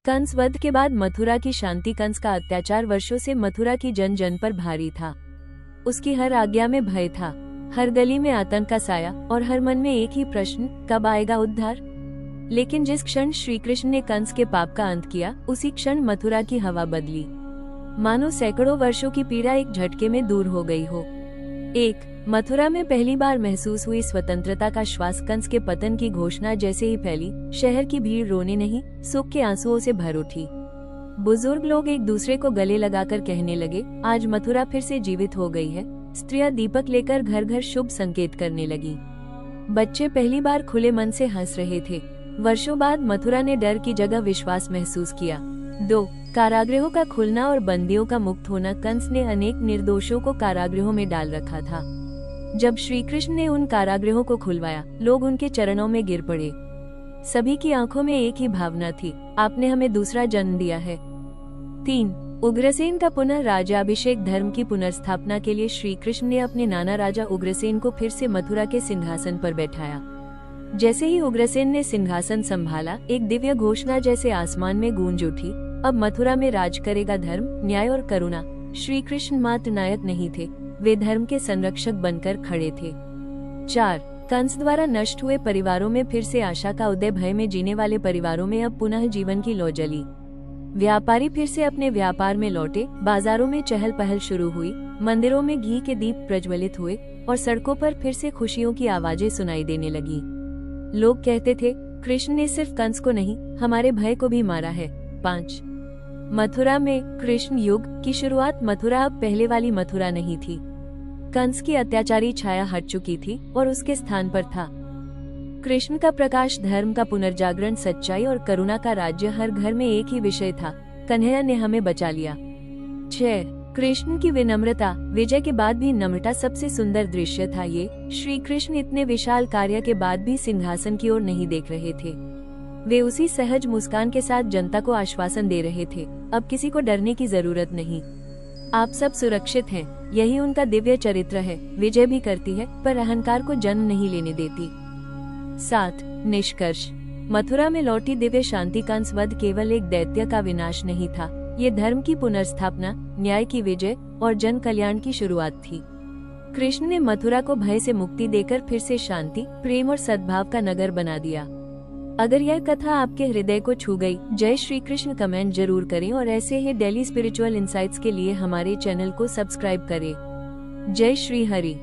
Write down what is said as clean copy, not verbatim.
कंस वध के बाद मथुरा की शांति। कंस का अत्याचार वर्षों से मथुरा की जन जन पर भारी था। उसकी हर आज्ञा में भय था, हर गली में आतंक का साया और हर मन में एक ही प्रश्न, कब आएगा उद्धार। लेकिन जिस क्षण श्री कृष्ण ने कंस के पाप का अंत किया, उसी क्षण मथुरा की हवा बदली। मानो सैकड़ों वर्षों की पीड़ा एक झटके में दूर हो गई हो। मथुरा में पहली बार महसूस हुई स्वतंत्रता का श्वास। कंस के पतन की घोषणा जैसे ही फैली, शहर की भीड़ रोने नहीं, सुख के आंसुओं से भर उठी। बुजुर्ग लोग एक दूसरे को गले लगाकर कहने लगे, आज मथुरा फिर से जीवित हो गई है। स्त्रियां दीपक लेकर घर घर शुभ संकेत करने लगी। बच्चे पहली बार खुले मन से हंस रहे थे। वर्षों बाद मथुरा ने डर की जगह विश्वास महसूस किया। कारागृहों का खुलना और बंदियों का मुक्त होना। कंस ने अनेक निर्दोषों को कारागृहों में डाल रखा था। जब श्री कृष्ण ने उन कारागृहों को खुलवाया, लोग उनके चरणों में गिर पड़े। सभी की आंखों में एक ही भावना थी, आपने हमें दूसरा जन्म दिया है। उग्रसेन का पुनः राज्याभिषेक। धर्म की पुनर्स्थापना के लिए श्री कृष्ण ने अपने नाना राजा उग्रसेन को फिर से मथुरा के सिंहासन पर बैठाया। जैसे ही उग्रसेन ने सिंहासन संभाला, एक दिव्य घोषणा जैसे आसमान में गूंज उठी, अब मथुरा में राज करेगा धर्म, न्याय और करुणा। श्री कृष्ण मात्र नायक नहीं थे, वे धर्म के संरक्षक बनकर खड़े थे। कंस द्वारा नष्ट हुए परिवारों में फिर से आशा का उदय। भय में जीने वाले परिवारों में अब पुनः जीवन की लौ जली। व्यापारी फिर से अपने व्यापार में लौटे, बाजारों में चहल पहल शुरू हुई, मंदिरों में घी के दीप प्रज्वलित हुए और सड़कों पर फिर से खुशियों की आवाजें सुनाई देने लगी। लोग कहते थे, कृष्ण ने सिर्फ कंस को नहीं, हमारे भय को भी मारा है। मथुरा में कृष्ण युग की शुरुआत। मथुरा अब पहले वाली मथुरा नहीं थी। कंस की अत्याचारी छाया हट चुकी थी और उसके स्थान पर था कृष्ण का प्रकाश। धर्म का पुनर्जागरण, सच्चाई और करुणा का राज्य। हर घर में एक ही विषय था, कन्हैया ने हमें बचा लिया। कृष्ण की विनम्रता। विजय के बाद भी नम्रता सबसे सुंदर दृश्य था ये। श्री कृष्ण इतने विशाल कार्य के बाद भी सिंहासन की ओर नहीं देख रहे थे। वे उसी सहज मुस्कान के साथ जनता को आश्वासन दे रहे थे, अब किसी को डरने की जरूरत नहीं, आप सब सुरक्षित हैं। यही उनका दिव्य चरित्र है। विजय भी करती है, पर अहंकार को जन्म नहीं लेने देती। निष्कर्ष। मथुरा में लौटी दिव्य शांति। कंस वध केवल एक दैत्य का विनाश नहीं था, ये धर्म की पुनर्स्थापना, न्याय की विजय और जन कल्याण की शुरुआत थी। कृष्ण ने मथुरा को भय से मुक्ति देकर फिर से शांति, प्रेम और सद्भाव का नगर बना दिया। अगर यह कथा आपके हृदय को छू गई, जय श्री कृष्ण कमेंट जरूर करें और ऐसे ही डेली स्पिरिचुअल इंसाइट्स के लिए हमारे चैनल को सब्सक्राइब करें। जय श्री हरि।